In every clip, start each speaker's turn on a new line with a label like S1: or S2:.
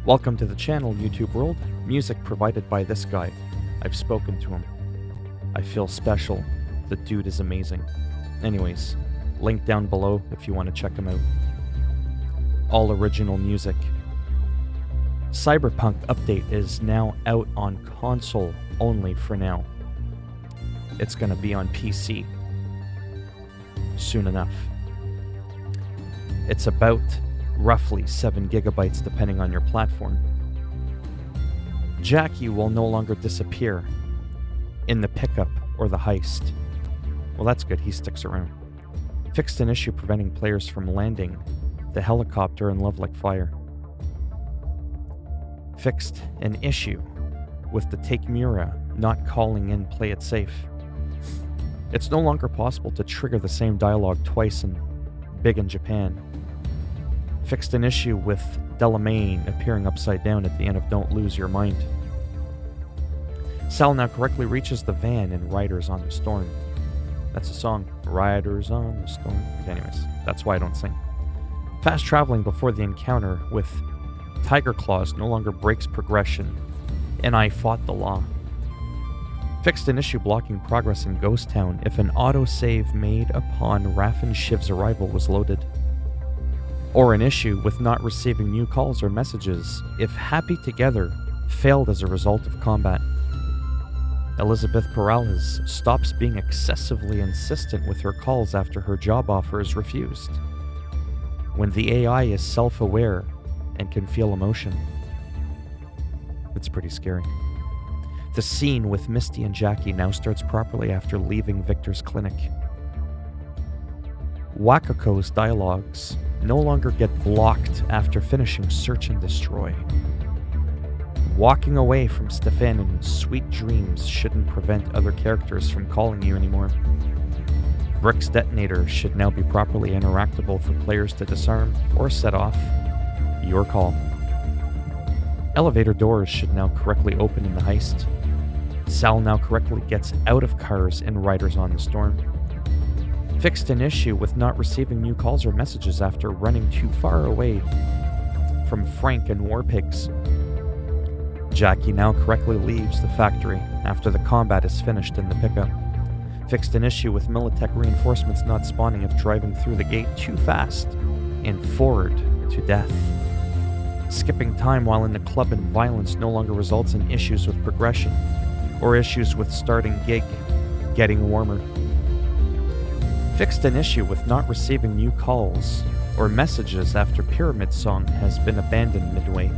S1: Welcome to the channel, YouTube world. Music provided by this guy. I've spoken to him. I feel special. The dude is amazing. Anyways, link down below if you want to check him out. All original music. Cyberpunk update is now out on console only for now. It's going to be on PC soon enough. It's about roughly 7 gigabytes depending on your platform. Jackie will no longer disappear in the pickup or the heist. Well, that's good, he sticks around. Fixed an issue preventing players from landing the helicopter in Love Like Fire. Fixed an issue with the Take Mura not calling in Play It Safe. It's no longer possible to trigger the same dialogue twice in Big in Japan. Fixed an issue with Delamain appearing upside down at the end of Don't Lose Your Mind. Sal now correctly reaches the van in Riders on the Storm. That's a song. Riders on the Storm. Anyways, that's why I don't sing. Fast traveling before the encounter with Tiger Claws no longer breaks progression, and I fought the law. Fixed an issue blocking progress in Ghost Town if an autosave made upon Raffen Shiv's arrival was loaded. Or an issue with not receiving new calls or messages if Happy Together failed as a result of combat. Elizabeth Perales stops being excessively insistent with her calls after her job offer is refused. When the AI is self-aware and can feel emotion. It's pretty scary. The scene with Misty and Jackie now starts properly after leaving Victor's clinic. Wakako's dialogues no longer get blocked after finishing Search and Destroy. Walking away from Stefan in sweet dreams shouldn't prevent other characters from calling you anymore. Brick's detonator should now be properly interactable for players to disarm or set off. Your call. Elevator doors should now correctly open in the heist. Sal now correctly gets out of cars in Riders on the Storm. Fixed an issue with not receiving new calls or messages after running too far away from Frank and Warpigs. Jackie now correctly leaves the factory after the combat is finished in the pickup. Fixed an issue with Militech reinforcements not spawning if driving through the gate too fast and forward to death. Skipping time while in the club and violence no longer results in issues with progression or issues with starting gig getting warmer. Fixed an issue with not receiving new calls or messages after Pyramid Song has been abandoned midway.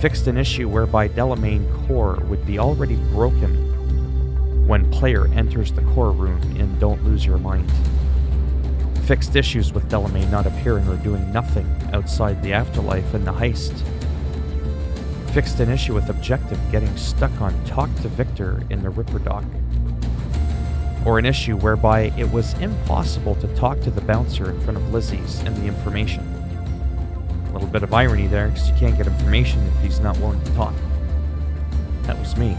S1: Fixed an issue whereby Delamain core would be already broken when player enters the core room in Don't Lose Your Mind. Fixed issues with Delamain not appearing or doing nothing outside the afterlife in the heist. Fixed an issue with Objective getting stuck on Talk to Victor in the Ripper dock. Or an issue whereby it was impossible to talk to the bouncer in front of Lizzie's and the information. A little bit of irony there, because you can't get information if he's not willing to talk. That was me.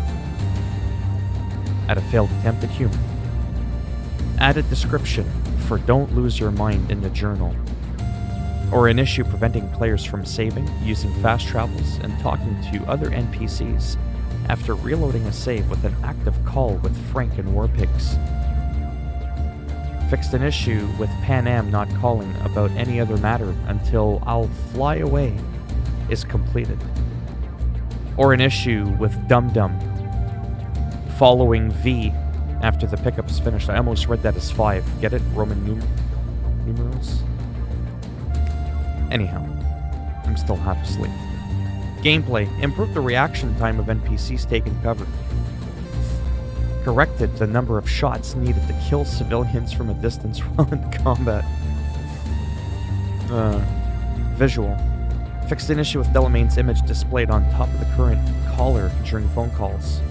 S1: At a failed attempt at humor. Added description for Don't Lose Your Mind in the journal. Or an issue preventing players from saving, using fast travels, and talking to other NPCs after reloading a save with an active call with Frank and Warpigs. Fixed an issue with Pan Am not calling about any other matter until I'll Fly Away is completed. Or an issue with Dum Dum following V after the pickup is finished. I almost read that as 5. Get it? Roman numerals? Anyhow, I'm still half asleep. Gameplay. Improved the reaction time of NPCs taking cover. Corrected the number of shots needed to kill civilians from a distance while in combat. Visual. Fixed an issue with Delamain's image displayed on top of the current caller during phone calls.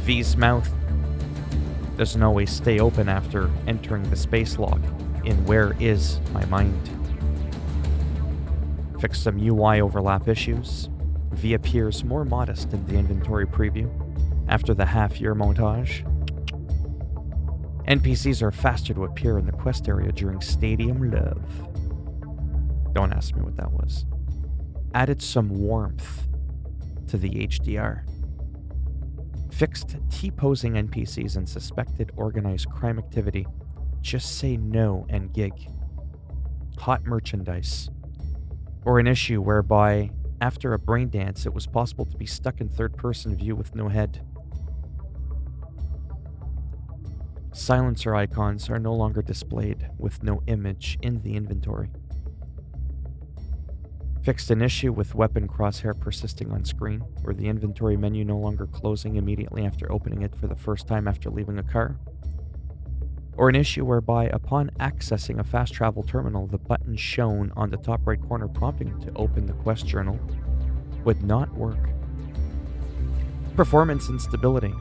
S1: V's mouth doesn't always stay open after entering the space log in Where Is My Mind. Fixed some UI overlap issues. V appears more modest in the inventory preview after the half-year montage. NPCs are faster to appear in the quest area during Stadium Love. Don't ask me what that was. added some warmth to the HDR, fixed T-posing NPCs and suspected organized crime activity. Just say no and gig. Hot merchandise. Or an issue whereby, after a brain dance, it was possible to be stuck in third-person view with no head. Silencer icons are no longer displayed with no image in the inventory. Fixed an issue with weapon crosshair persisting on screen, where the inventory menu no longer closing immediately after opening it for the first time after leaving a car. Or an issue whereby, upon accessing a fast travel terminal, the button shown on the top right corner prompting to open the quest journal would not work. Performance and stability.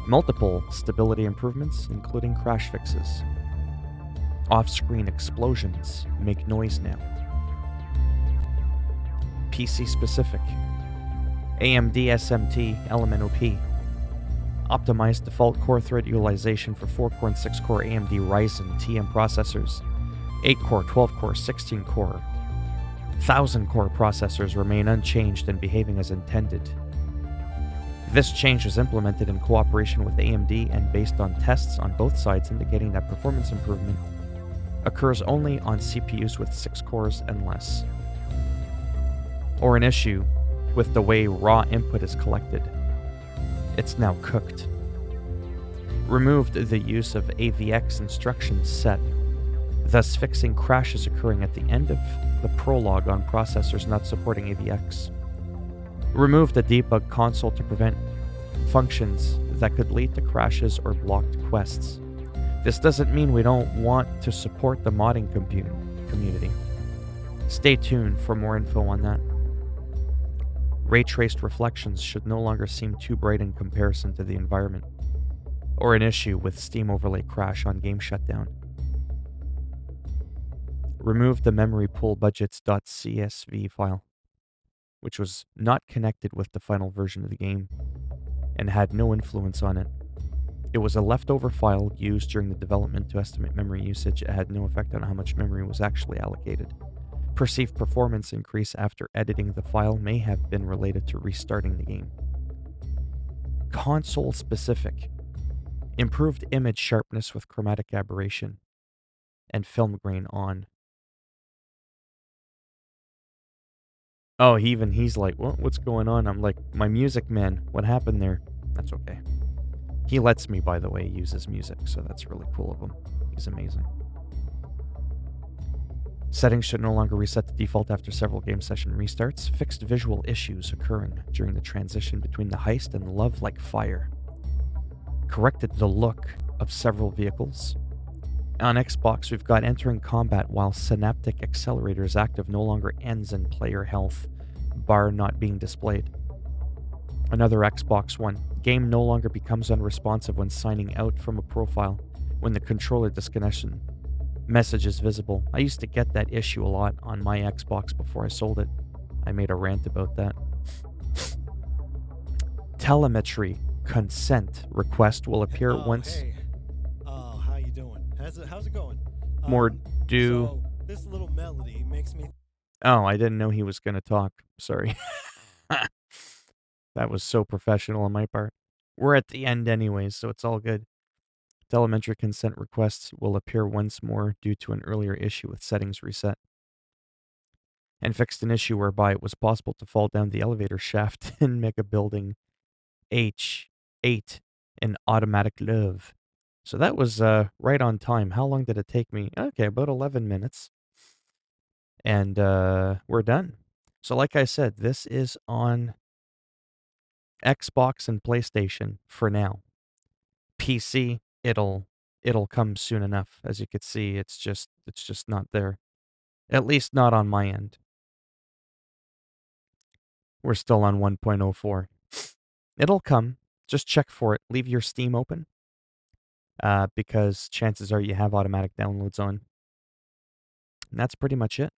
S1: Multiple stability improvements, including crash fixes. Off-screen explosions make noise now. PC specific. AMD SMT LMNOP. Optimized default core thread utilization for 4-core and 6-core AMD Ryzen TM processors. 8-core, 12-core, 16-core, 1000-core processors remain unchanged and behaving as intended. This change was implemented in cooperation with AMD and based on tests on both sides indicating that performance improvement occurs only on CPUs with 6 cores and less. Or an issue with the way raw input is collected. It's now cooked. Removed the use of AVX instruction set, thus fixing crashes occurring at the end of the prologue on processors not supporting AVX. Remove the debug console to prevent functions that could lead to crashes or blocked quests. This doesn't mean we don't want to support the modding community. Stay tuned for more info on that. Ray-traced reflections should no longer seem too bright in comparison to the environment. Or an issue with Steam overlay crash on game shutdown. Remove the memory pool budgets.csv file, which was not connected with the final version of the game and had no influence on it. It was a leftover file used during the development to estimate memory usage. It had no effect on how much memory was actually allocated. Perceived performance increase after editing the file may have been related to restarting the game. Console specific. Improved image sharpness with chromatic aberration and film grain on. Oh, he's like, what's going on? I'm like, my music man, what happened there? That's okay. He lets me, by the way, use his music, so that's really cool of him. He's amazing. Settings should no longer reset to default after several game session restarts. Fixed visual issues occurring during the transition between the heist and Love Like Fire. Corrected the look of several vehicles. On Xbox, we've got entering combat while synaptic accelerator is active no longer ends in player health, bar not being displayed. Another Xbox One. Game no longer becomes unresponsive when signing out from a profile when the controller disconnection message is visible. I used to get that issue a lot on my Xbox before I sold it. I made a rant about that. Telemetry consent request will appear once.
S2: Hey. How you doing? How's it going?
S1: More do.
S2: So this little melody makes me.
S1: Oh, I didn't know he was going to talk. Sorry. That was so professional on my part. We're at the end anyways, so it's all good. Telemetry consent requests will appear once more due to an earlier issue with settings reset. And fixed an issue whereby it was possible to fall down the elevator shaft in Mega Building H8 in Automatic Love. So that was right on time. How long did it take me? Okay, about 11 minutes. And we're done. So like I said, this is on Xbox and PlayStation for now. PC, it'll come soon enough. As you can see, it's just not there. At least not on my end. We're still on 1.04. It'll come. Just check for it. Leave your Steam open. Because chances are you have automatic downloads on. And that's pretty much it.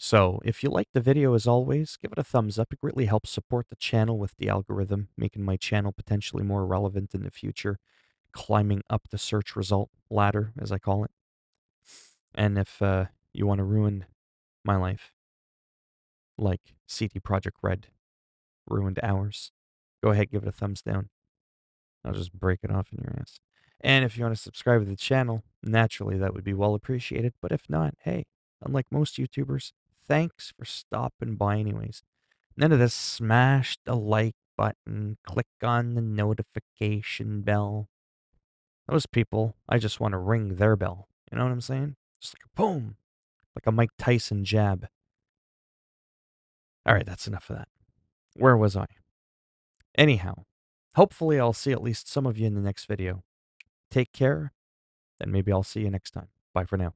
S1: So, if you liked the video as always, give it a thumbs up. It greatly helps support the channel with the algorithm, making my channel potentially more relevant in the future, climbing up the search result ladder, as I call it. And if you want to ruin my life, like CD Projekt Red ruined ours, go ahead, give it a thumbs down. I'll just break it off in your ass. And if you want to subscribe to the channel, naturally that would be well appreciated. But if not, hey, unlike most YouTubers, thanks for stopping by anyways. None of this smash the like button, click on the notification bell. Those people, I just want to ring their bell. You know what I'm saying? Just like a boom, like a Mike Tyson jab. All right, that's enough of that. Where was I? Anyhow, hopefully I'll see at least some of you in the next video. Take care, and maybe I'll see you next time. Bye for now.